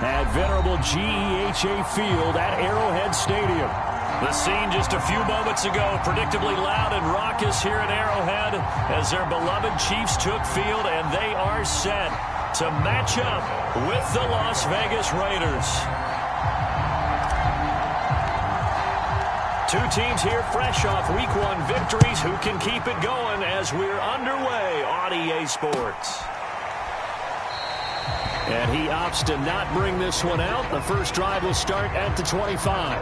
at venerable GEHA Field at Arrowhead Stadium. The scene just a few moments ago, predictably loud and raucous here at Arrowhead as their beloved Chiefs took field, and they are set to match up with the Las Vegas Raiders. Two teams here fresh off Week 1 victories. Who can keep it going as we're underway on EA Sports? And he opts to not bring this one out. The first drive will start at the 25.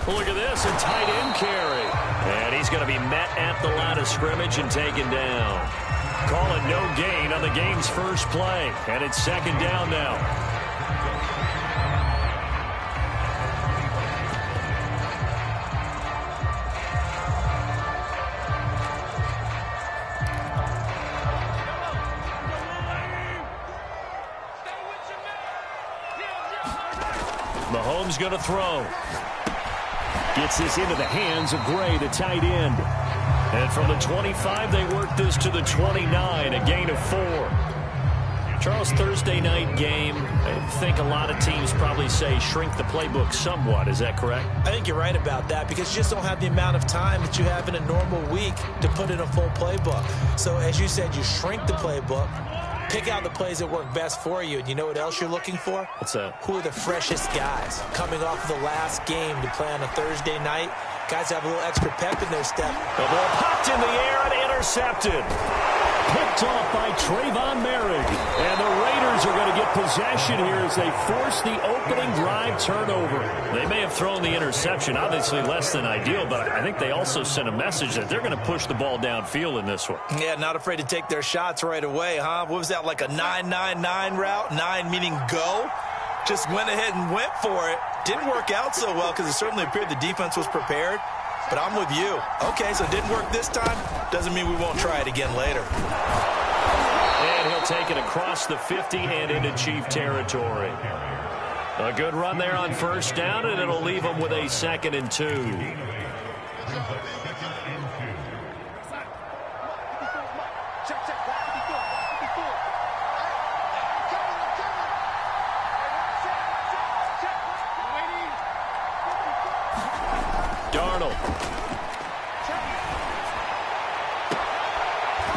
Look at this, a tight end carry. And he's going to be met at the line of scrimmage and taken down. Call it no gain on the game's first play. And it's second down now. Mahomes going to throw. Gets this into the hands of Gray, the tight end. And from the 25, they work this to the 29, a gain of 4. Charles, Thursday night game, I think a lot of teams probably say shrink the playbook somewhat. Is that correct? I think you're right about that because you just don't have the amount of time that you have in a normal week to put in a full playbook. So as you said, you shrink the playbook. Pick out the plays that work best for you. And you know what else you're looking for? What's that? Who are the freshest guys coming off of the last game to play on a Thursday night? Guys have a little extra pep in their step. The ball popped in the air and intercepted. Picked off by Trayvon Merrick. And the Raiders are going to get possession here as they force the opening drive turnover. They may have thrown the interception, obviously less than ideal, but I think they also sent a message that they're going to push the ball downfield in this one. Yeah, not afraid to take their shots right away, huh? What was that, like a 9-9-9 route? 9 meaning go? Just went ahead and went for it. Didn't work out so well because it certainly appeared the defense was prepared. But I'm with you. Okay, so it didn't work this time. Doesn't mean we won't try it again later. And he'll take it across the 50 and into Chief territory. A good run there on first down, and it'll leave him with a 2nd and 2.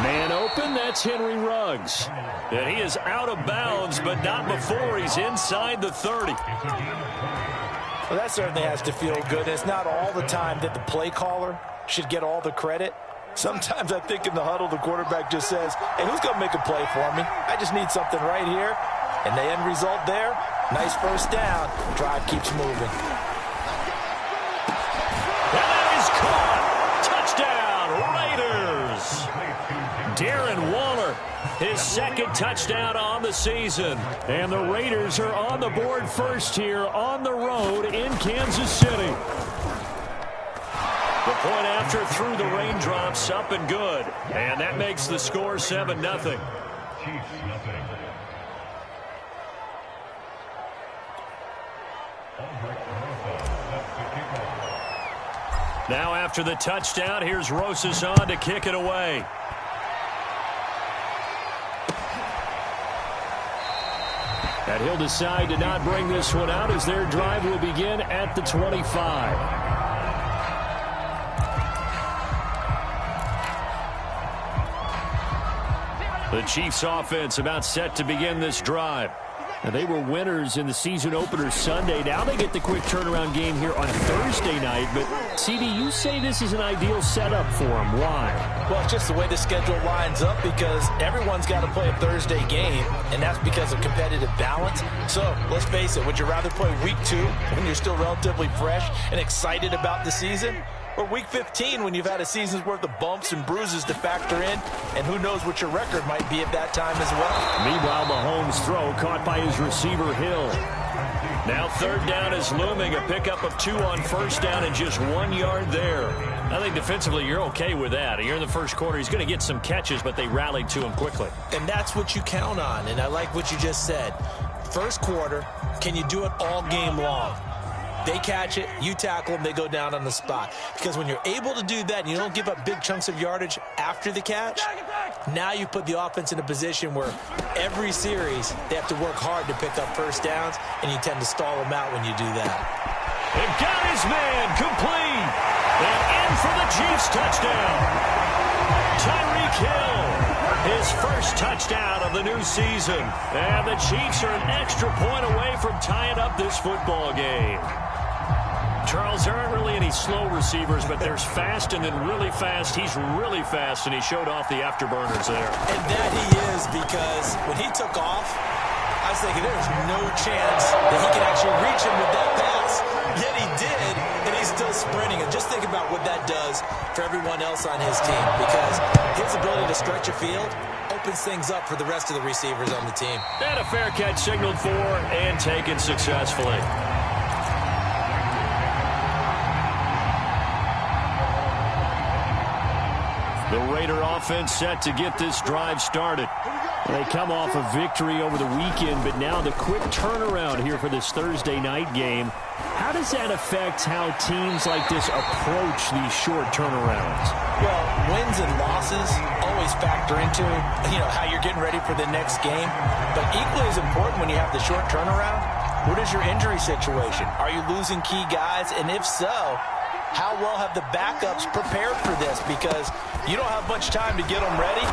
Man open, that's Henry Ruggs. And he is out of bounds, but not before he's inside the 30. Well, that certainly has to feel good. It's not all the time that the play caller should get all the credit. Sometimes I think in the huddle, the quarterback just says, hey, who's going to make a play for me? I just need something right here. And the end result there, nice first down. Drive keeps moving. And that is caught. Touchdown, Raiders. Darren Waller, his 2nd touchdown on the season. And the Raiders are on the board first here on the road in Kansas City. The point after through the raindrops, up and good. And that makes the score 7-0. Now after the touchdown, here's Rosas on to kick it away. And he'll decide to not bring this one out as their drive will begin at the 25. The Chiefs offense about set to begin this drive. And they were winners in the season opener Sunday. Now they get the quick turnaround game here on Thursday night. But, CD, you say this is an ideal setup for them. Why? Well, it's just the way the schedule lines up because everyone's got to play a Thursday game, and that's because of competitive balance. So, let's face it, would you rather play Week 2 when you're still relatively fresh and excited about the season? Or Week 15 when you've had a season's worth of bumps and bruises to factor in, and who knows what your record might be at that time as well. Meanwhile, Mahomes' throw caught by his receiver, Hill. Now third down is looming. A pickup of 2 on first down and just 1 yard there. I think defensively you're okay with that. Here in the first quarter, he's going to get some catches, but they rallied to him quickly. And that's what you count on, and I like what you just said. First quarter, can you do it all game long? They catch it, you tackle them, they go down on the spot. Because when you're able to do that and you don't give up big chunks of yardage after the catch, now you put the offense in a position where every series they have to work hard to pick up first downs, and you tend to stall them out when you do that. And got his man complete. And in for the Chiefs touchdown. Tyreek Hill, his first touchdown of the new season. And the Chiefs are an extra point away from tying up this football game. Charles, there aren't really any slow receivers, but there's fast and then really fast. He's really fast, and he showed off the afterburners there. And that he is, because when he took off, I was thinking there's no chance that he can actually reach him with that pass. Yet he did, and he's still sprinting. And just think about what that does for everyone else on his team, because his ability to stretch a field opens things up for the rest of the receivers on the team. And a fair catch signaled for and taken successfully. The Raider offense set to get this drive started. They come off a victory over the weekend, but now the quick turnaround here for this Thursday night game. How does that affect how teams like this approach these short turnarounds? Well, wins and losses always factor into, how you're getting ready for the next game. But equally as important when you have the short turnaround, what is your injury situation? Are you losing key guys? And if so, how well have the backups prepared for this? Because you don't have much time to get them ready.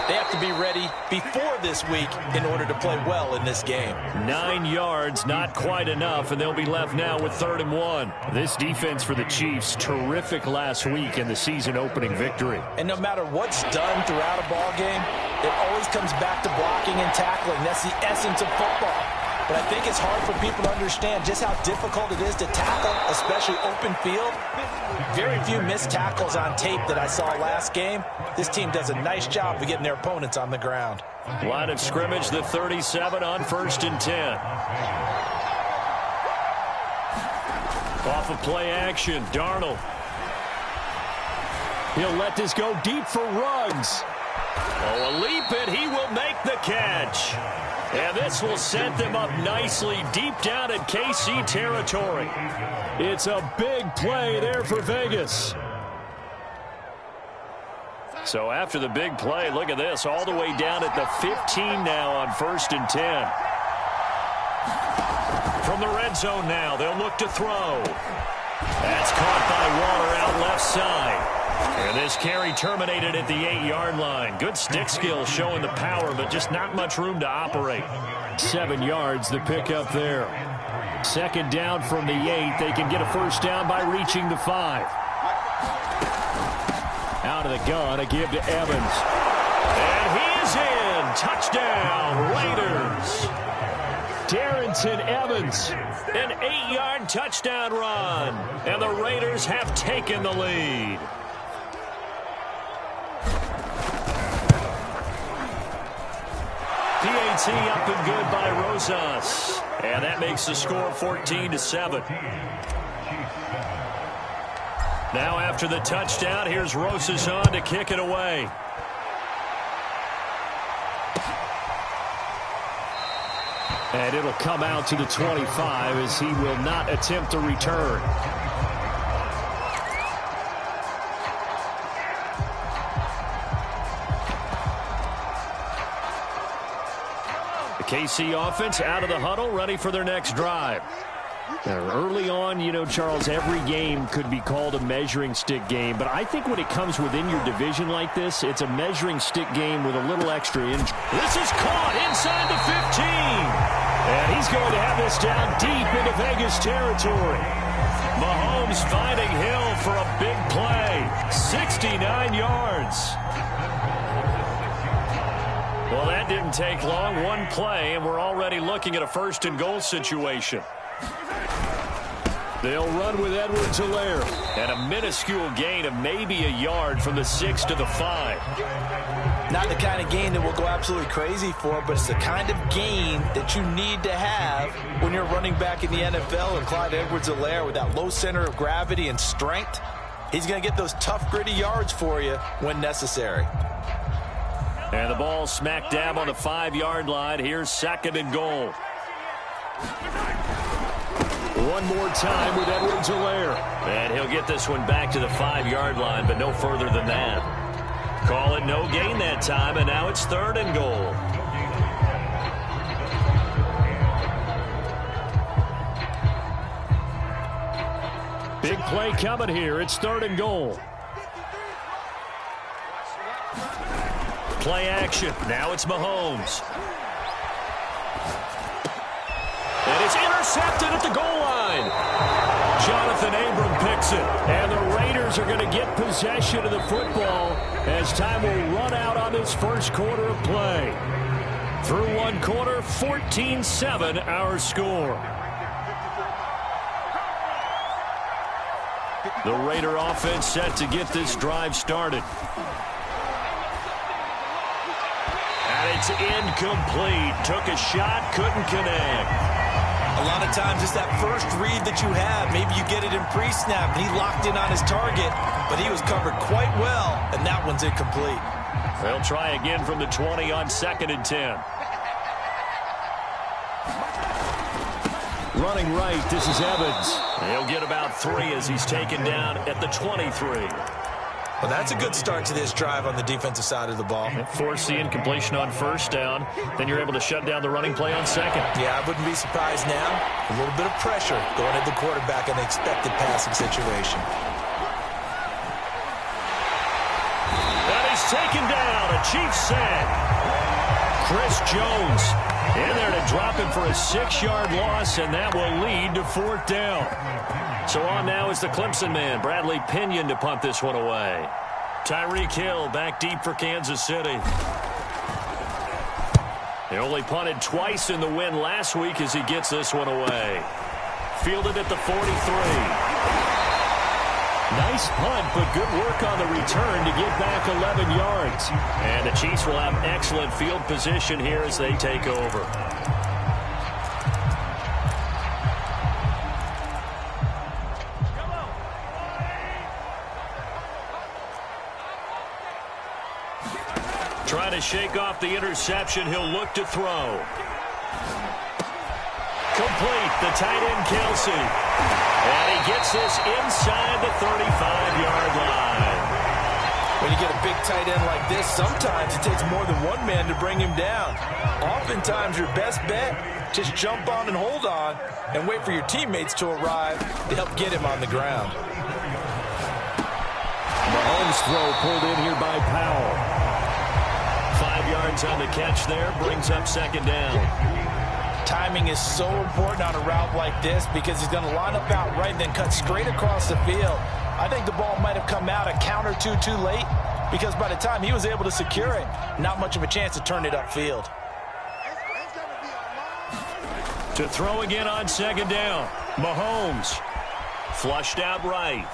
They have to be ready before this week in order to play well in this game. 9 yards, not quite enough, and they'll be left now with 3rd and 1. This defense for the Chiefs, terrific last week in the season-opening victory. And no matter what's done throughout a ball game, it always comes back to blocking and tackling. That's the essence of football. But I think it's hard for people to understand just how difficult it is to tackle, especially open field. Very few missed tackles on tape that I saw last game. This team does a nice job of getting their opponents on the ground. Line of scrimmage, the 37 on 1st and 10. Off of play action, Darnold. He'll let this go deep for Ruggs. Oh, a leap, and he will make the catch. And this will set them up nicely deep down in KC territory. It's a big play there for Vegas. So after the big play, look at this, all the way down at the 15 now on 1st and 10. From the red zone now, they'll look to throw. That's caught by Waller out left side. And this carry terminated at the 8-yard line. Good stick skill showing the power, but just not much room to operate. 7 yards, the pickup there. 2nd down from the 8. They can get a first down by reaching the 5. Out of the gun, a give to Evans. And he is in. Touchdown, Raiders. Darrington Evans, an 8-yard touchdown run. And the Raiders have taken the lead. PAT up and good by Rosas. And that makes the score 14-7. Now after the touchdown, here's Rosas on to kick it away. And it'll come out to the 25 as he will not attempt a return. KC offense out of the huddle, ready for their next drive. Early on, Charles, every game could be called a measuring stick game, but I think when it comes within your division like this, it's a measuring stick game with a little extra injury. This is caught inside the 15, and he's going to have this down deep into Vegas territory. Mahomes finding Hill for a big play, 69 yards. Well, that didn't take long. One play, and we're already looking at a 1st and goal situation. They'll run with Edwards-Helaire. And a minuscule gain of maybe a yard from the 6 to the 5. Not the kind of gain that we'll go absolutely crazy for, but it's the kind of gain that you need to have when you're running back in the NFL. And Clyde Edwards-Helaire, with that low center of gravity and strength, he's going to get those tough, gritty yards for you when necessary. And the ball smack dab on the 5-yard line. Here's 2nd and goal. One more time with Edwards-Helaire. And he'll get this one back to the 5-yard line, but no further than that. Call it no gain that time, and now it's 3rd and goal. Big play coming here. It's 3rd and goal. Play action. Now it's Mahomes. And it's intercepted at the goal line. Jonathan Abram picks it. And the Raiders are going to get possession of the football as time will run out on this first quarter of play. Through one quarter, 14-7 our score. The Raider offense set to get this drive started. And it's incomplete. Took a shot, couldn't connect. A lot of times it's that first read that you have. Maybe you get it in pre-snap, and he locked in on his target, but he was covered quite well, and that one's incomplete. They'll try again from the 20 on 2nd and 10. Running right, this is Evans. He'll get about 3 as he's taken down at the 23. Well, that's a good start to this drive on the defensive side of the ball. Force the incompletion on 1st down. Then you're able to shut down the running play on 2nd. Yeah, I wouldn't be surprised now. A little bit of pressure going at the quarterback in an expected passing situation. That is taken down. A Chiefs sack. Chris Jones in there to drop him for a 6-yard loss, and that will lead to 4th down. So on now is the Clemson man, Bradley Pinion, to punt this one away. Tyreek Hill back deep for Kansas City. He only punted twice in the win last week as he gets this one away. Fielded at the 43. Nice punt, but good work on the return to get back 11 yards. And the Chiefs will have excellent field position here as they take over. Trying to shake off the interception. He'll look to throw. Complete. The tight end, Kelsey. And he gets this inside the 35-yard line. When you get a big tight end like this, sometimes it takes more than one man to bring him down. Oftentimes, your best bet, just jump on and hold on and wait for your teammates to arrive to help get him on the ground. Mahomes throw pulled in here by Powell. 5 yards on the catch there, brings up 2nd down. Timing is so important on a route like this because he's going to line up out right and then cut straight across the field. I think the ball might have come out a count or two too late because by the time he was able to secure it, not much of a chance to turn it upfield. To throw again on 2nd down. Mahomes flushed out right.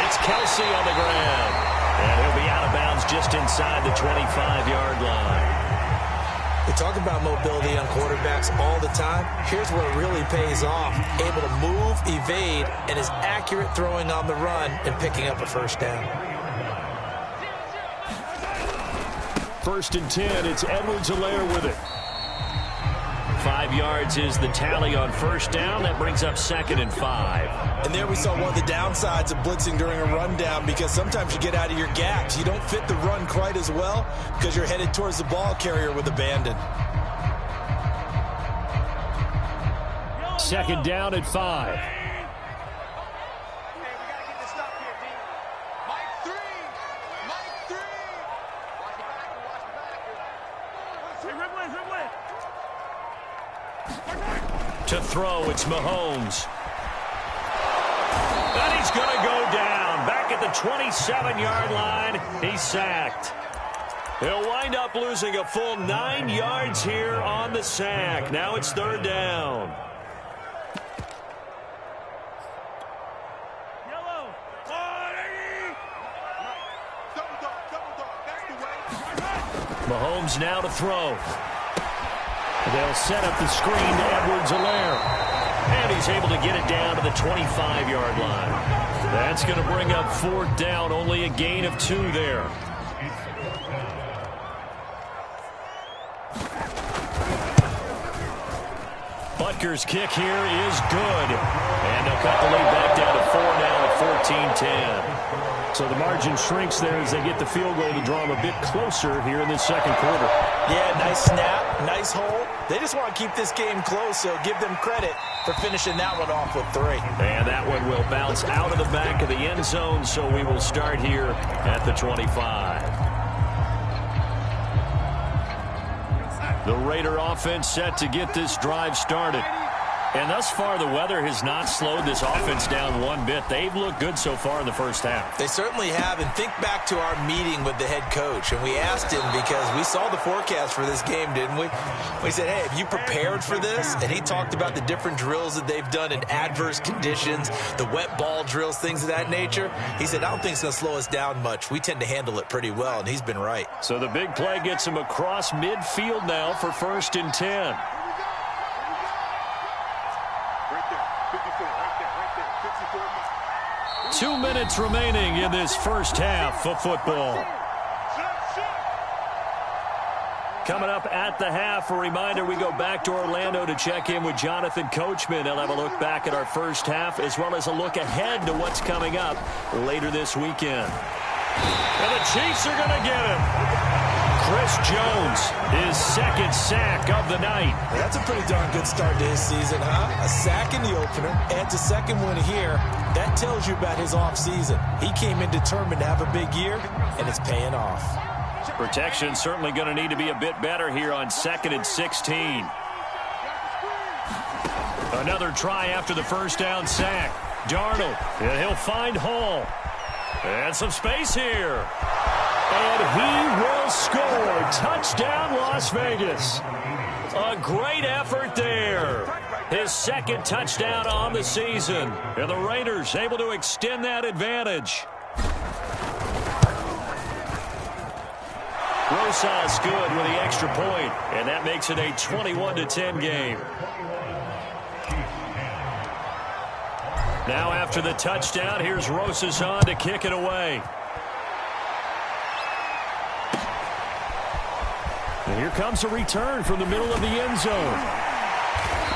It's Kelsey on the ground. And he'll be out of bounds just inside the 25-yard line. We talk about mobility on quarterbacks all the time. Here's where it really pays off. Able to move, evade, and is accurate throwing on the run and picking up a 1st down. 1st and 10, it's Edwards-Helaire with it. 5 yards is the tally on 1st down. That brings up 2nd and 5. And there we saw one of the downsides of blitzing during a rundown because sometimes you get out of your gaps. You don't fit the run quite as well because you're headed towards the ball carrier with abandon. 2nd down at 5. To throw, it's Mahomes. And he's going to go down. Back at the 27-yard line, he's sacked. He'll wind up losing a full 9 yards here on the sack. Now it's 3rd down. Mahomes now to throw. They'll set up the screen to Edwards-Helaire. And he's able to get it down to the 25-yard line. That's going to bring up 4th down, only a gain of 2 there. Butker's kick here is good. And they'll cut the lead back down to 4 now at 14-10. So the margin shrinks there as they get the field goal to draw them a bit closer here in this second quarter. Yeah, nice snap, nice hole. They just want to keep this game close, so give them credit for finishing that one off with 3. And that one will bounce out of the back of the end zone, so we will start here at the 25. The Raider offense set to get this drive started. And thus far, the weather has not slowed this offense down one bit. They've looked good so far in the first half. They certainly have. And think back to our meeting with the head coach. And we asked him, because we saw the forecast for this game, didn't we? We said, hey, have you prepared for this? And he talked about the different drills that they've done in adverse conditions, the wet ball drills, things of that nature. He said, I don't think it's going to slow us down much. We tend to handle it pretty well, and he's been right. So the big play gets him across midfield now for 1st and 10. 2 minutes remaining in this first half of football. Coming up at the half, a reminder, we go back to Orlando to check in with Jonathan Coachman. He'll have a look back at our first half, as well as a look ahead to what's coming up later this weekend. And the Chiefs are going to get him. Chris Jones, his 2nd sack of the night. That's a pretty darn good start to his season, huh? A sack in the opener, adds a 2nd one here. That tells you about his offseason. He came in determined to have a big year, and it's paying off. Protection certainly going to need to be a bit better here on 2nd and 16. Another try after the first down sack. Darnold, and he'll find Hall. And some space here. And he will score. Touchdown, Las Vegas. A great effort there. His 2nd touchdown on the season. And the Raiders able to extend that advantage. Rosas good with the extra point, and that makes it a 21-10 game. Now after the touchdown, here's Rosas on to kick it away. And here comes a return from the middle of the end zone.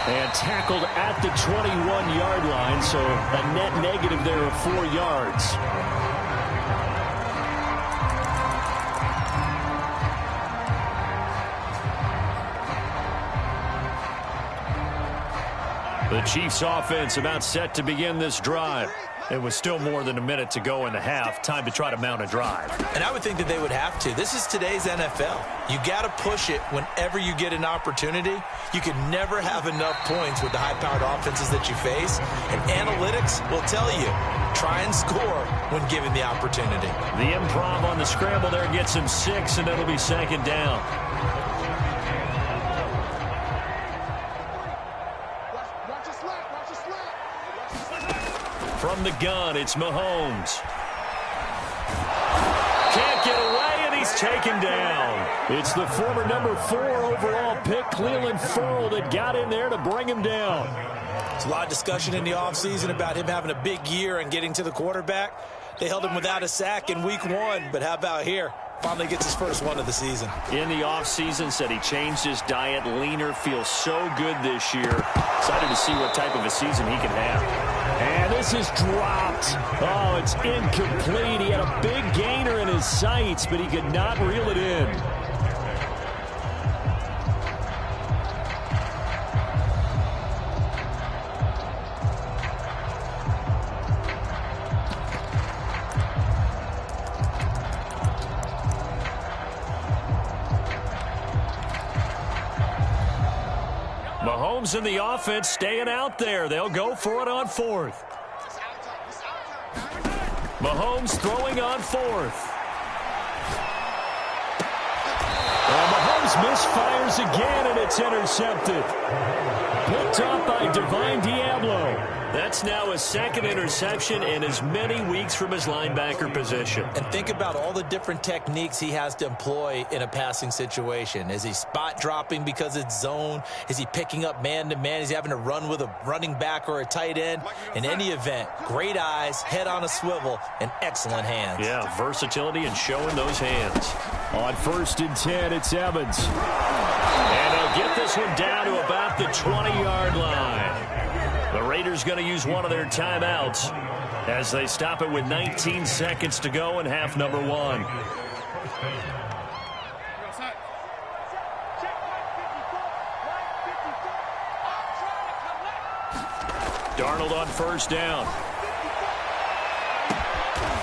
And tackled at the 21-yard line, so a net negative there of 4 yards. The Chiefs offense about set to begin this drive. It was still more than a minute to go in the half. Time to try to mount a drive. And I would think that they would have to. This is today's NFL. You got to push it whenever you get an opportunity. You can never have enough points with the high-powered offenses that you face. And analytics will tell you, try and score when given the opportunity. The improv on the scramble there gets him 6, and it'll be 2nd down. From the gun, it's Mahomes. Can't get away, and he's taken down. It's the former number 4 overall pick, Cleveland Ferrell, that got in there to bring him down. There's a lot of discussion in the offseason about him having a big year and getting to the quarterback. They held him without a sack in week 1, but how about here? Finally gets his first one of the season. In the offseason, said he changed his diet, leaner, feels so good this year. Excited to see what type of a season he can have. And this is dropped. Oh, it's incomplete. He had a big gainer in his sights, but he could not reel it in. Mahomes and the offense staying out there. They'll go for it on 4th. Mahomes throwing on 4th. And Mahomes misfires again, and it's intercepted. Picked off by Dffl3. That's now his second interception in as many weeks from his linebacker position. And think about all the different techniques he has to employ in a passing situation. Is he spot dropping because it's zone? Is he picking up man-to-man? Is he having to run with a running back or a tight end? In any event, great eyes, head on a swivel, and excellent hands. Yeah, versatility and showing those hands. On 1st and 10, it's Evans. And they'll get this one down to about the 20-yard line. The Raiders going to use one of their timeouts as they stop it with 19 seconds to go in half number 1. Darnold on 1st down.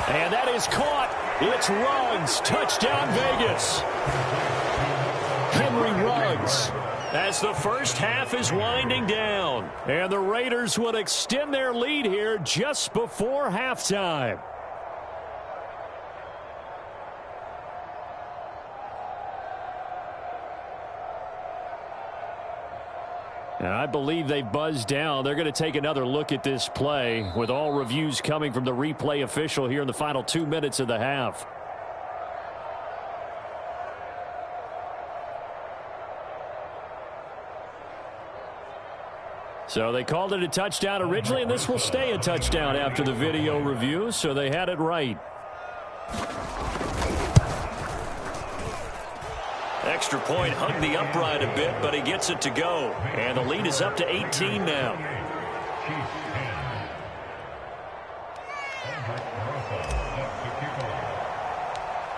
And that is caught. It's Ruggs. Touchdown, Vegas. Henry Ruggs. As the first half is winding down. And the Raiders would extend their lead here just before halftime. And I believe they've buzzed down. They're going to take another look at this play with all reviews coming from the replay official here in the final 2 minutes of the half. So they called it a touchdown originally, and this will stay a touchdown after the video review, so they had it right. Extra point hugged the upright a bit, but he gets it to go. And the lead is up to 18 now.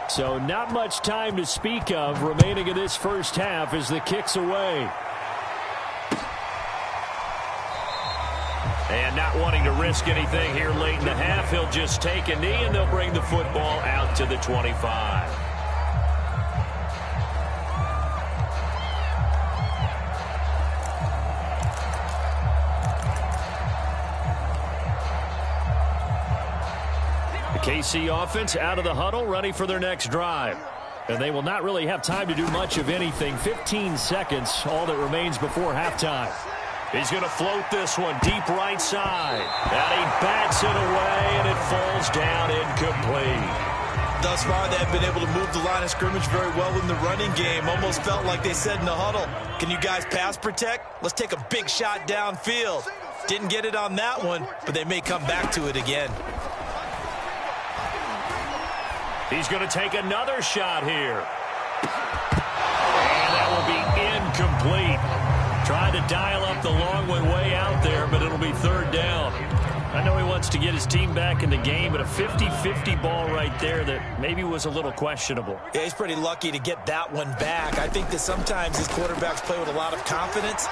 So not much time to speak of remaining in this first half as the kick's away. And not wanting to risk anything here late in the half, he'll just take a knee and they'll bring the football out to the 25. The KC offense out of the huddle, ready for their next drive. And they will not really have time to do much of anything. 15 seconds, all that remains before halftime. He's going to float this one deep right side. And he bats it away, and it falls down incomplete. Thus far, they've been able to move the line of scrimmage very well in the running game. Almost felt like they said in the huddle, can you guys pass protect? Let's take a big shot downfield. Didn't get it on that one, but they may come back to it again. He's going to take another shot here. And that will be incomplete. Tried to dial up the long one way out there, but it'll be 3rd down. I know he wants to get his team back in the game, but a 50-50 ball right there that maybe was a little questionable. Yeah, he's pretty lucky to get that one back. I think that sometimes these quarterbacks play with a lot of confidence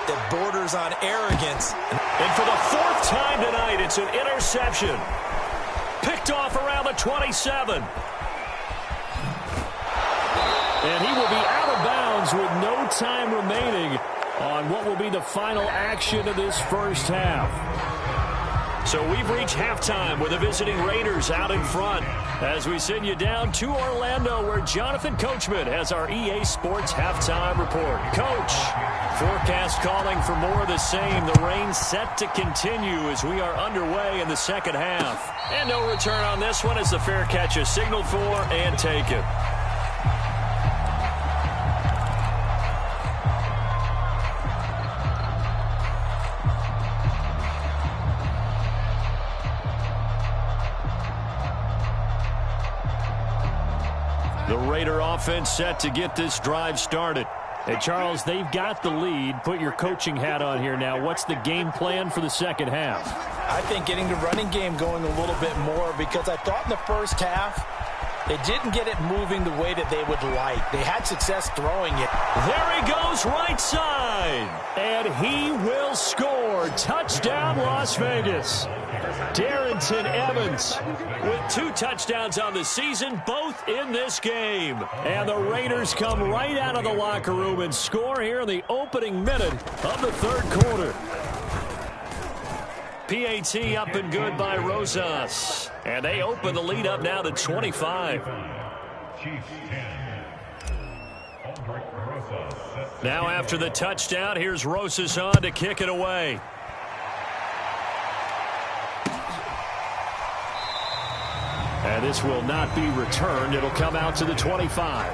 that borders on arrogance. And for the 4th time tonight, it's an interception. Picked off around the 27. And he will be out of bounds with no time remaining on what will be the final action of this first half. So we've reached halftime with the visiting Raiders out in front as we send you down to Orlando where Jonathan Coachman has our EA Sports halftime report. Coach, forecast calling for more of the same. The rain set to continue as we are underway in the second half. And no return on this one as the fair catch is signaled for and taken. The Raider offense set to get this drive started. Hey, Charles, they've got the lead. Put your coaching hat on here now. What's the game plan for the second half? I think getting the running game going a little bit more because I thought in the first half they didn't get it moving the way that they would like. They had success throwing it. There he goes right side. And he will score. Touchdown, Las Vegas. Darrington Evans with 2 touchdowns on the season, both in this game. And the Raiders come right out of the locker room and score here in the opening minute of the 3rd quarter. PAT up and good by Rosas. And they open the lead up now to 25. Now after the touchdown, here's Rosas on to kick it away. And this will not be returned. It'll come out to the 25.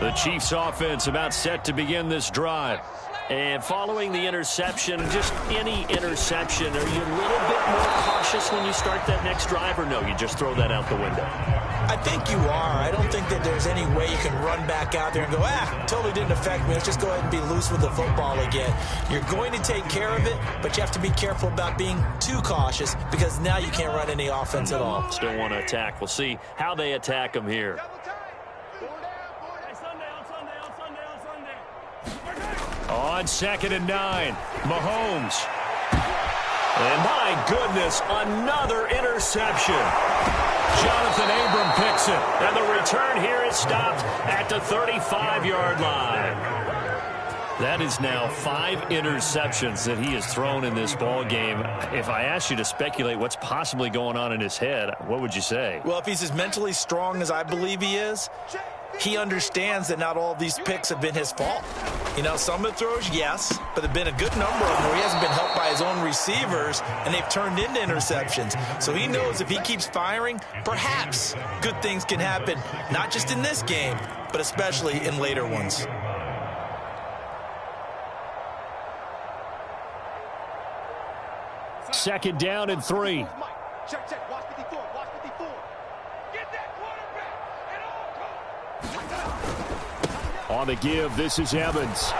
The Chiefs offense about set to begin this drive. And following the interception, just any interception, are you a little bit more cautious when you start that next drive, or no, you just throw that out the window? I think you are. I don't think that there's any way you can run back out there and go, totally didn't affect me. Let's just go ahead and be loose with the football again. You're going to take care of it, but you have to be careful about being too cautious because now you can't run any offense at all. Still want to attack. We'll see how they attack them here. On 2nd and 9, Mahomes. And my goodness, another interception. Jonathan Abram picks it. And the return here is stopped at the 35-yard line. That is now 5 interceptions that he has thrown in this ball game. If I asked you to speculate what's possibly going on in his head, what would you say? Well, if he's as mentally strong as I believe he is, he understands that not all of these picks have been his fault. You know, some of the throws, yes, but there have been a good number of them where he hasn't been helped by his own receivers, and they've turned into interceptions. So he knows if he keeps firing, perhaps good things can happen, not just in this game, but especially in later ones. Second down and 3. Check. Watch 54. Watch 54. Get that quarterback. On the give, this is Evans.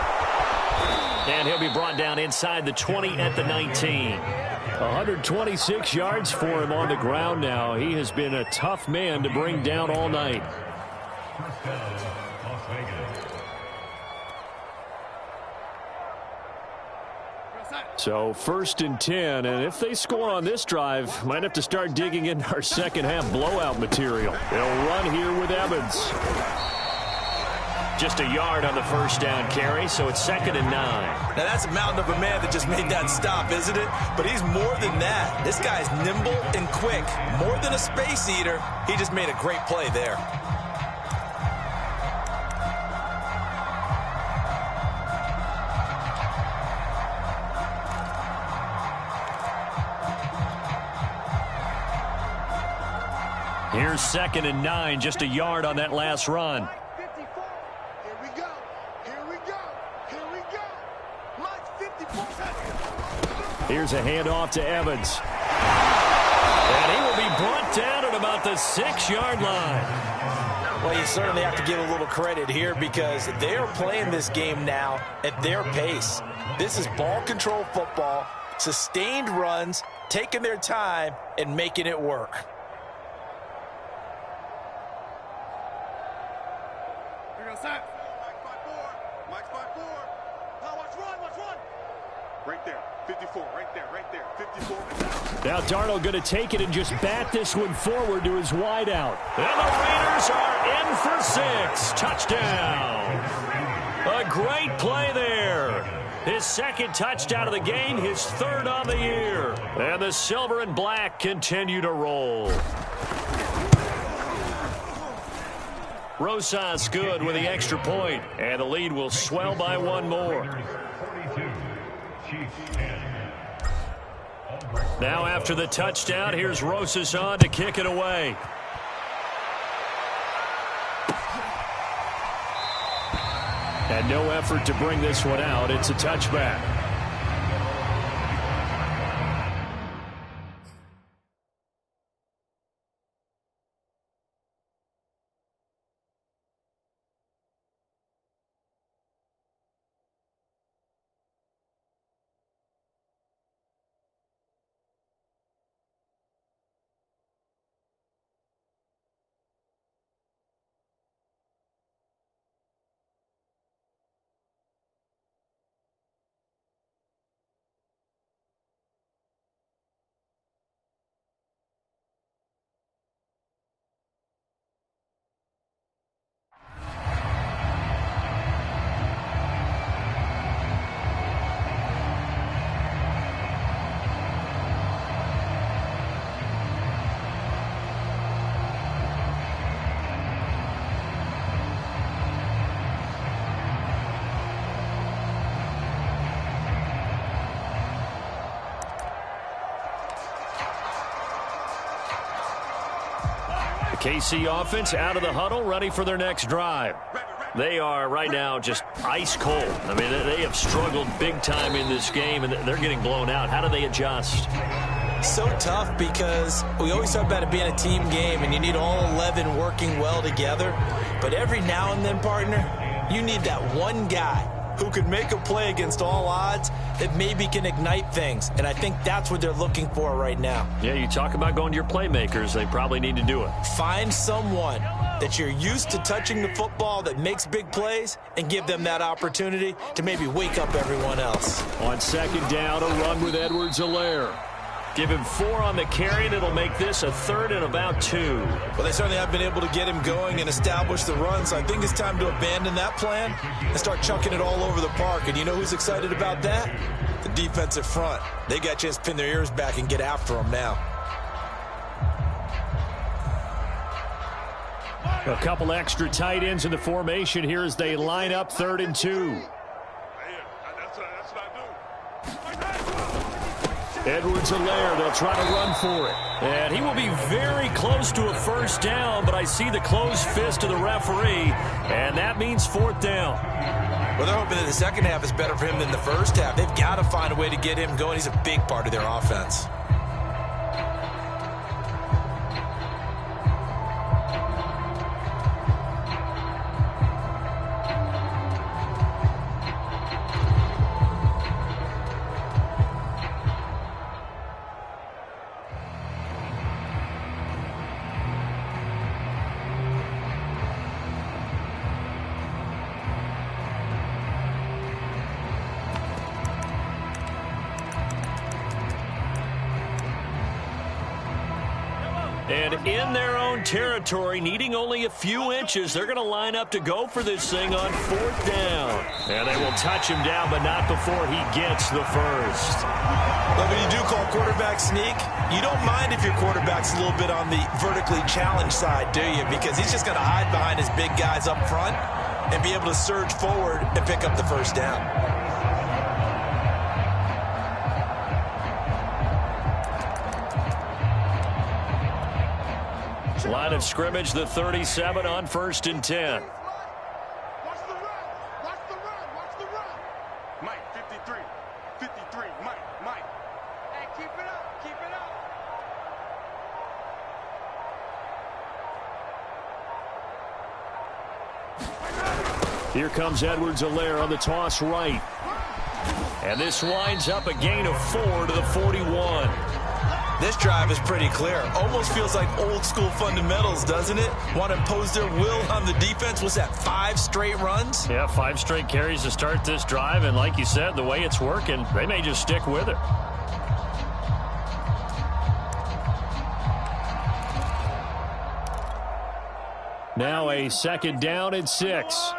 And he'll be brought down inside the 20 at the 19. 126 yards for him on the ground now. He has been a tough man to bring down all night. So 1st and 10, and if they score on this drive, might have to start digging in our second half blowout material. They'll run here with Evans. Just a yard on the first down carry, so it's 2nd and 9. Now that's a mountain of a man that just made that stop, isn't it? But he's more than that. This guy's nimble and quick. More than a space eater, he just made a great play there. Here's 2nd and 9, just a yard on that last run. 54. Here we go. Here we go. Here we go. March 54. Here's a handoff to Evans. And he will be brought down at about the 6-yard line. Well, you certainly have to give a little credit here because they are playing this game now at their pace. This is ball control football, sustained runs, taking their time, and making it work. Mike's 5-4. Now watch run. Right there. 54. Right there. 54. Now Darnold going to take it and just bat this one forward to his wideout. And the Raiders are in for 6. Touchdown. A great play there. His 2nd touchdown of the game, his 3rd on the year. And the silver and black continue to roll. Rosas good with the extra point, and the lead will swell by 1 more. Now after the touchdown, here's Rosas on to kick it away. And no effort to bring this one out. It's a touchback. KC offense out of the huddle, ready for their next drive. They are right now just ice cold. I mean, they have struggled big time in this game, and they're getting blown out. How do they adjust? So tough because we always talk about it being a team game, and you need all 11 working well together. But every now and then, partner, you need that one guy who could make a play against all odds that maybe can ignite things. And I think that's what they're looking for right now. Yeah, you talk about going to your playmakers. They probably need to do it. Find someone that you're used to touching the football that makes big plays and give them that opportunity to maybe wake up everyone else. On second down, a run with Edwards-Helaire. Give him 4 on the carry, and it'll make this a 3rd and about 2. Well, they certainly have been able to get him going and establish the run, so I think it's time to abandon that plan and start chucking it all over the park. And you know who's excited about that? The defensive front. They got a chance to pin their ears back and get after him now. A couple extra tight ends in the formation here as they line up 3rd and 2. Edwards-Helaire, they'll try to run for it. And he will be very close to a first down, but I see the closed fist of the referee, and that means 4th down. Well, they're hoping that the second half is better for him than the first half. They've got to find a way to get him going. He's a big part of their offense. And in their own territory, needing only a few inches, they're going to line up to go for this thing on 4th down. And they will touch him down, but not before he gets the first. But when you do call quarterback sneak, you don't mind if your quarterback's a little bit on the vertically challenged side, do you? Because he's just going to hide behind his big guys up front and be able to surge forward and pick up the first down. Line of scrimmage, the 37 on 1st and 10. Watch the run. Watch the run. Watch the run. Mike, 53. 53. Mike. Hey, keep it up. Keep it up. Here comes Edwards-Helaire on the toss right. And this winds up a gain of 4 to the 41. This drive is pretty clear. Almost feels like old school fundamentals, doesn't it? Want to impose their will on the defense. Was that 5 straight runs? Yeah, 5 straight carries to start this drive. And like you said, the way it's working, they may just stick with it. Now a 2nd down and 6.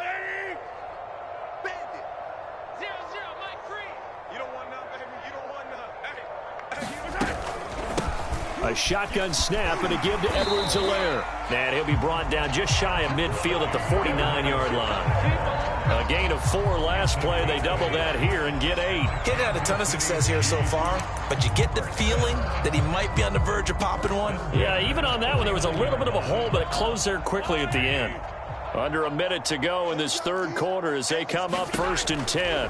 A shotgun snap and a give to Edwards-Helaire. And he'll be brought down just shy of midfield at the 49-yard line. A gain of 4 last play. They double that here and get 8. He's had a ton of success here so far, but you get the feeling that he might be on the verge of popping one. Yeah, even on that one, there was a little bit of a hole, but it closed there quickly at the end. Under a minute to go in this 3rd quarter as they come up 1st and 10.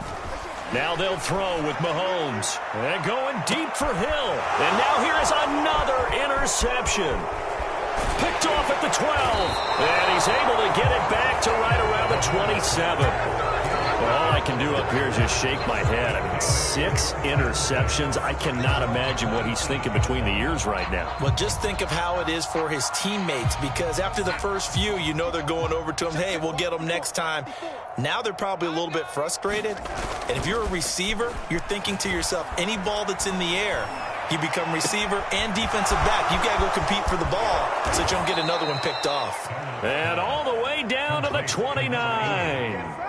Now they'll throw with Mahomes. And going deep for Hill. And now here is another interception. Picked off at the 12. And he's able to get it back to right around the 27. Well, all I can do up here is just shake my head. I mean, 6 interceptions. I cannot imagine what he's thinking between the ears right now. Well, just think of how it is for his teammates, because after the first few, you know they're going over to him, hey, we'll get them next time. Now they're probably a little bit frustrated. And if you're a receiver, you're thinking to yourself, any ball that's in the air, you become receiver and defensive back. You've got to go compete for the ball so that you don't get another one picked off. And all the way down to the 29.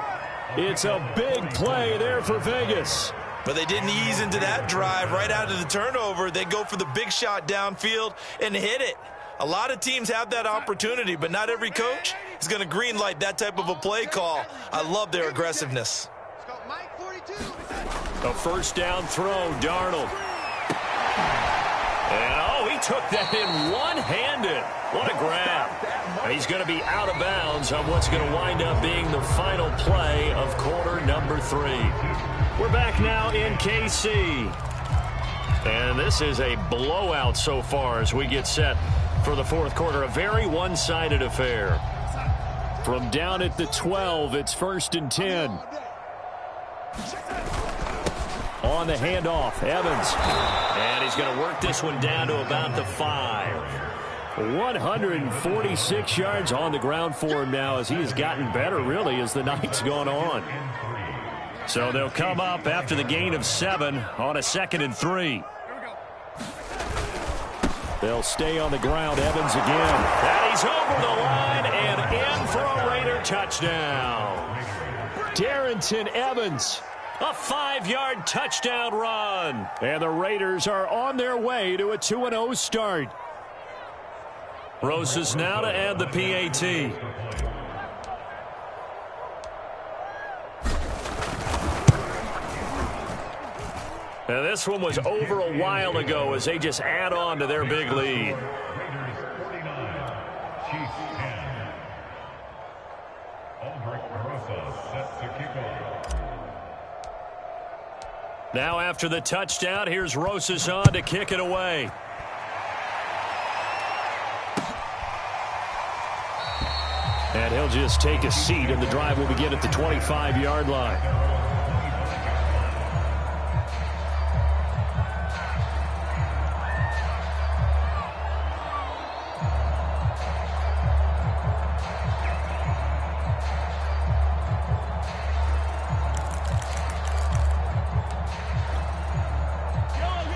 It's a big play there for Vegas. But they didn't ease into that drive right out of the turnover. They go for the big shot downfield and hit it. A lot of teams have that opportunity, but not every coach is going to green light that type of a play call. I love their aggressiveness. A 1st down throw, Darnold. And, oh, he took that in one-handed. What a grab. He's going to be out of bounds on what's going to wind up being the final play of quarter number 3. We're back now in KC. And this is a blowout so far as we get set for the fourth quarter. A very one-sided affair. From down at the 12, it's 1st and 10. On the handoff, Evans. And he's going to work this one down to about the 5. 146 yards on the ground for him now as he has gotten better, really, as the night's gone on. So they'll come up after the gain of 7 on a 2nd and 3. They'll stay on the ground. Evans again. And he's over the line and in for a Raider touchdown. Darrington Evans. A 5-yard touchdown run. And the Raiders are on their way to a 2-0 start. Rosas now to add the PAT. Now this one was over a while ago as they just add on to their big lead. Now after the touchdown, here's Rosas on to kick it away. And he'll just take a seat, and the drive will begin at the 25-yard line.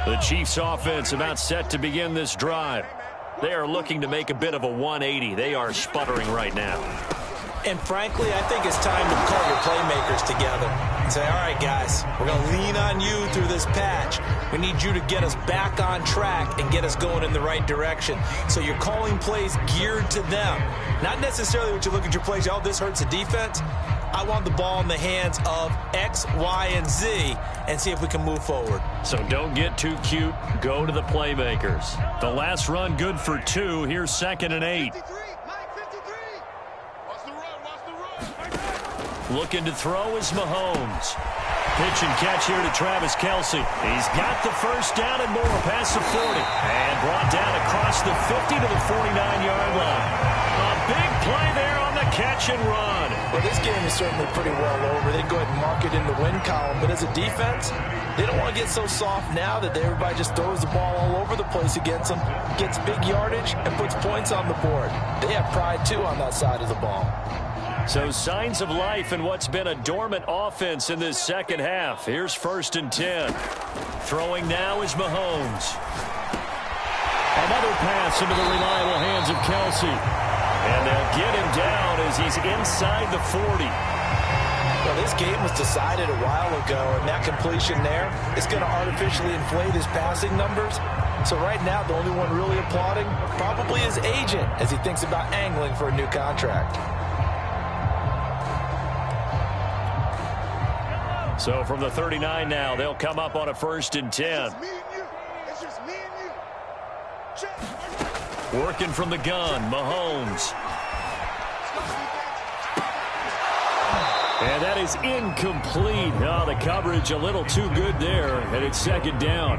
The Chiefs offense about set to begin this drive. They are looking to make a bit of a 180. They are sputtering right now. And frankly, I think it's time to call your playmakers together and say, all right, guys, we're going to lean on you through this patch. We need you to get us back on track and get us going in the right direction. So you're calling plays geared to them. Not necessarily what you look at your plays, oh, this hurts the defense. I want the ball in the hands of X, Y, and Z and see if we can move forward. So don't get too cute. Go to the playmakers. The last run good for 2. Here's 2nd and 8. Looking to throw is Mahomes. Pitch and catch here to Travis Kelce. He's got the first down and more past the 40. And brought down across the 50 to the 49-yard line. A big play there on the catch and run. Well, this game is certainly pretty well over. They'd go ahead and mark it in the win column. But as a defense, they don't want to get so soft now that everybody just throws the ball all over the place against them, gets big yardage, and puts points on the board. They have pride, too, on that side of the ball. So signs of life in what's been a dormant offense in this second half. Here's 1st and 10. Throwing now is Mahomes. Another pass into the reliable hands of Kelce. And they'll get him down as he's inside the 40. Well, this game was decided a while ago, and that completion there is going to artificially inflate his passing numbers. So right now, the only one really applauding probably his agent as he thinks about angling for a new contract. So from the 39 now, they'll come up on a 1st and 10. Working from the gun, Mahomes. And that is incomplete. Oh, the coverage a little too good there, and it's 2nd down.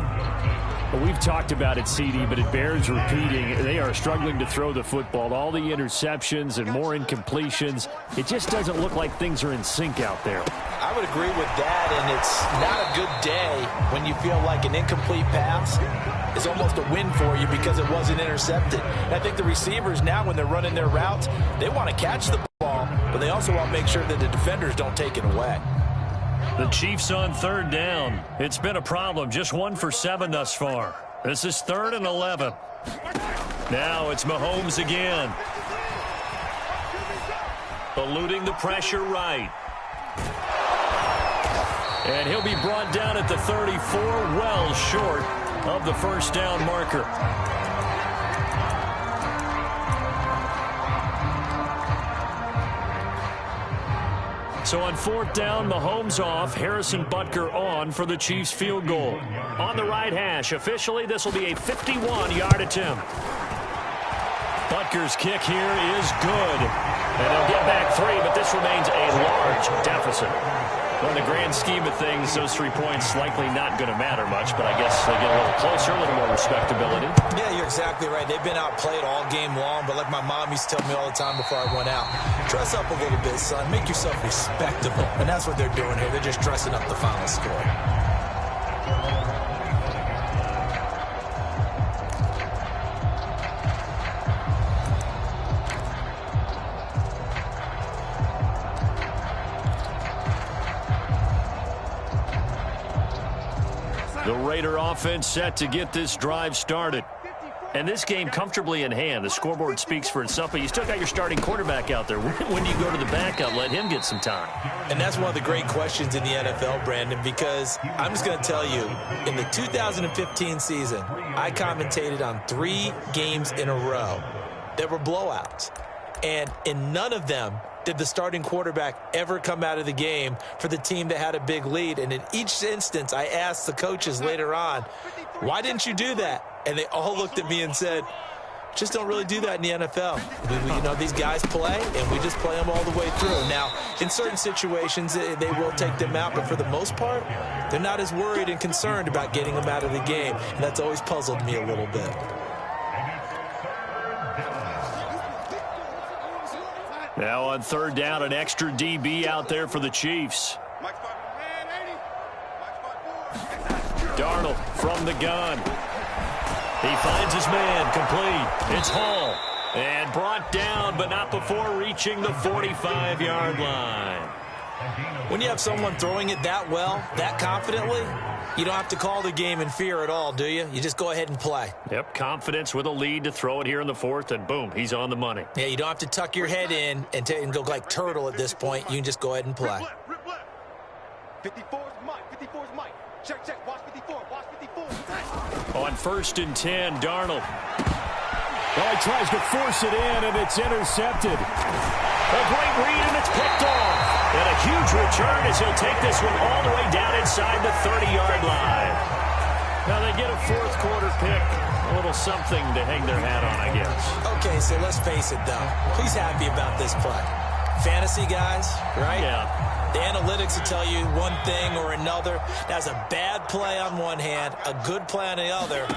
Well, we've talked about it, CD, but it bears repeating. They are struggling to throw the football. All the interceptions and more incompletions. It just doesn't look like things are in sync out there. I would agree with that, and it's not a good day when you feel like an incomplete pass is almost a win for you because it wasn't intercepted. And I think the receivers now, when they're running their routes, they want to catch the ball, but they also want to make sure that the defenders don't take it away. The Chiefs on 3rd down. It's been a problem. Just 1 for 7 thus far. This is 3rd and 11. Now it's Mahomes again. Eluding the pressure right. And he'll be brought down at the 34, well short of the 1st down marker. So on 4th down, Mahomes off, Harrison Butker on for the Chiefs field goal. on the right hash. Officially, this will be a 51-yard attempt. Butker's kick here is good. And they'll get back 3, but this remains a large deficit. Well, in the grand scheme of things, those 3 points likely not going to matter much, but I guess they get a little closer, a little more respectability. Yeah, you're exactly right. They've been outplayed all game long, but like my mom used to tell me all the time before I went out, dress up a little bit, son. Make yourself respectable. And that's what they're doing here. They're just dressing up the final score. The Raider offense set to get this drive started. And this game comfortably in hand. The scoreboard speaks for itself, but you still got your starting quarterback out there. When do you go to the backup? Let him get some time. And that's one of the great questions in the NFL, Brandon, because I'm just going to tell you, in the 2015 season, I commentated on 3 games in a row that were blowouts. And in none of them did the starting quarterback ever come out of the game for the team that had a big lead. And in each instance, I asked the coaches later on, why didn't you do that? And they all looked at me and said, just don't really do that in the NFL. You know, these guys play, and we just play them all the way through. Now, in certain situations, they will take them out, but for the most part, they're not as worried and concerned about getting them out of the game. And that's always puzzled me a little bit. Now on 3rd down, an extra DB out there for the Chiefs. Darnold from the gun. He finds his man, complete. It's Hall. And brought down, but not before reaching the 45-yard line. When you have someone throwing it that well, that confidently, you don't have to call the game in fear at all, do you? You just go ahead and play. Yep, confidence with a lead to throw it here in the 4th, and boom, he's on the money. Yeah, you don't have to tuck your head in and go like turtle at this point. You can just go ahead and play. 54 is Mike. 54 is Mike. Check, check. Watch 54. Watch 54. On 1st and 10, Darnold. Well, he tries to force it in, and it's intercepted. A great read, and it's picked off. And a huge return as he'll take this one all the way down inside the 30-yard line. Now they get a 4th quarter pick. A little something to hang their hat on, I guess. Okay, so let's face it, though. Who's happy about this play? Fantasy guys, right? Yeah. The analytics will tell you one thing or another. That's a bad play on one hand, a good play on the other,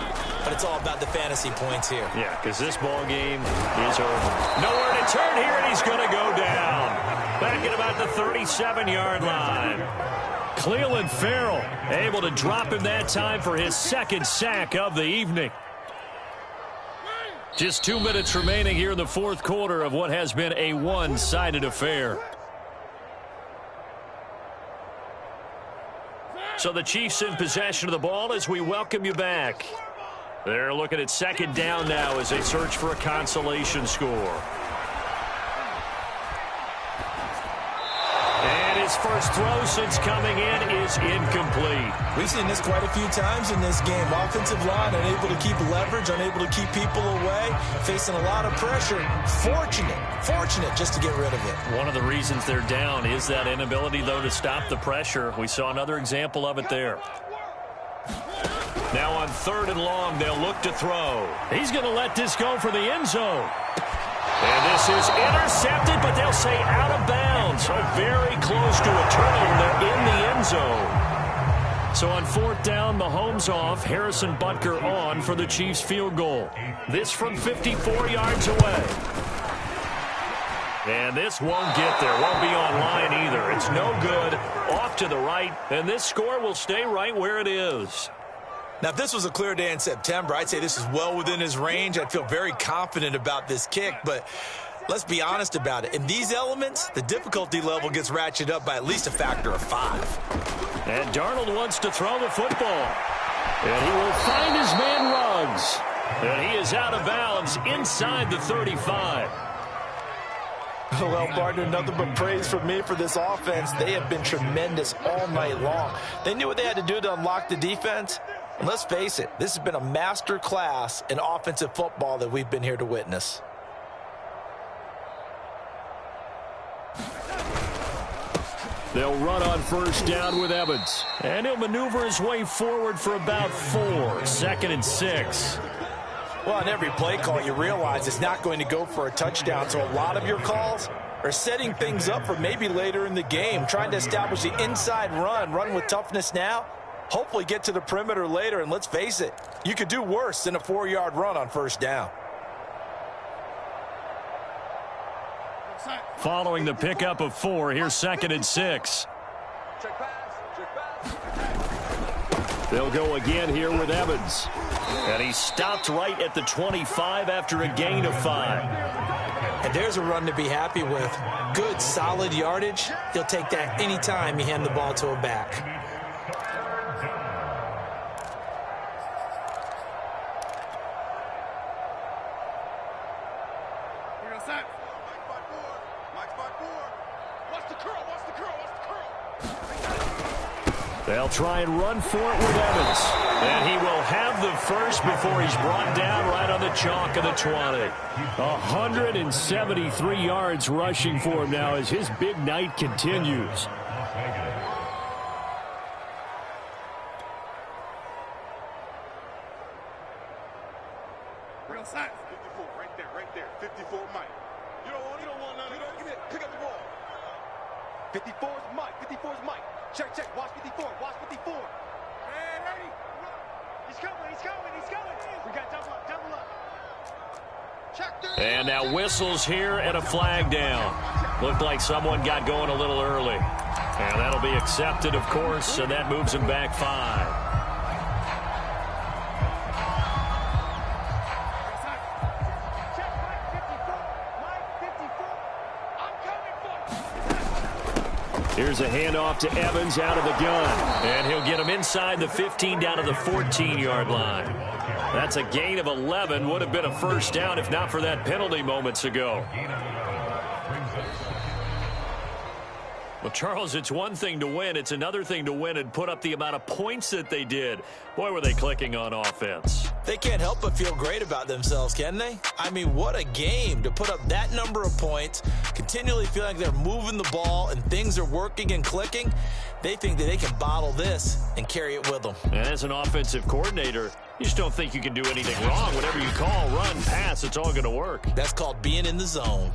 but it's all about the fantasy points here. Yeah, because this ball game is over. Nowhere to turn here, and he's going to go down. Back at about the 37-yard line. Cleveland Farrell able to drop him that time for his 2nd sack of the evening. Just 2 minutes remaining here in the 4th quarter of what has been a one-sided affair. So the Chiefs in possession of the ball as we welcome you back. They're looking at 2nd down now as they search for a consolation score. And his first throw since coming in is incomplete. We've seen this quite a few times in this game. Offensive line unable to keep leverage, unable to keep people away, facing a lot of pressure. Fortunate just to get rid of it. One of the reasons they're down is that inability, though, to stop the pressure. We saw another example of it there. Now on 3rd and long, they'll look to throw. He's going to let this go for the end zone. And this is intercepted, but they'll say out of bounds. So very close to a turnover in the end zone. So on 4th down, Mahomes off, Harrison Butker on for the Chiefs field goal. This from 54 yards away. And this won't get there, won't be on line either. It's no good, off to the right, and this score will stay right where it is. Now, if this was a clear day in September, I'd say this is well within his range. I'd feel very confident about this kick, but let's be honest about it. In these elements, the difficulty level gets ratcheted up by at least a factor of 5. And Darnold wants to throw the football. And he will find his man Ruggs. And he is out of bounds inside the 35. Well, partner, nothing but praise from me for this offense. They have been tremendous all night long. They knew what they had to do to unlock the defense. And let's face it, this has been a master class in offensive football that we've been here to witness. They'll run on first down with Evans. And he'll maneuver his way forward for about 4. 2nd and 6. Well, on every play call, you realize it's not going to go for a touchdown. So a lot of your calls are setting things up for maybe later in the game, trying to establish the inside run with toughness now, hopefully get to the perimeter later. And let's face it, you could do worse than a 4-yard run on first down. Following the pickup of 4, here's 2nd and 6. Check pass. They'll go again here with Evans. And he stopped right at the 25 after a gain of 5. And there's a run to be happy with. Good, solid yardage. He'll take that anytime you hand the ball to a back. They'll try and run for it with Evans. And he will have the first before he's brought down right on the chalk of the 20. 173 yards rushing for him now as his big night continues. Real size. 54, right there. 54, Mike. You don't want none. Give me it. Pick up the ball. 54's Mike. 54's Mike. Check. Watch 54. Watch 54. Hey, ready. He's coming. We got double up. Check. And now whistles here and a flag down. Looked like someone got going a little early. And that'll be accepted, of course, and that moves him back 5. Here's a handoff to Evans out of the gun. And he'll get him inside the 15 down to the 14-yard line. That's a gain of 11. Would have been a first down if not for that penalty moments ago. Well, Charles, it's one thing to win. It's another thing to win and put up the amount of points that they did. Boy, were they clicking on offense. They can't help but feel great about themselves, can they? I mean, what a game to put up that number of points, continually feeling like they're moving the ball and things are working and clicking. They think that they can bottle this and carry it with them. And as an offensive coordinator, you just don't think you can do anything wrong. Whatever you call, run, pass, it's all going to work. That's called being in the zone.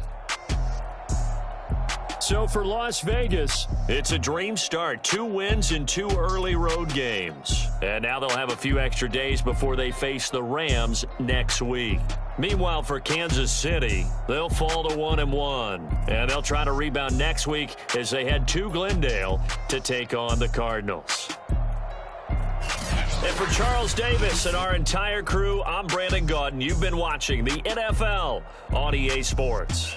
So for Las Vegas, it's a dream start. 2 wins in 2 early road games. And now they'll have a few extra days before they face the Rams next week. Meanwhile, for Kansas City, they'll fall to 1-1. And they'll try to rebound next week as they head to Glendale to take on the Cardinals. And for Charles Davis and our entire crew, I'm Brandon Gaudin. You've been watching the NFL on EA Sports.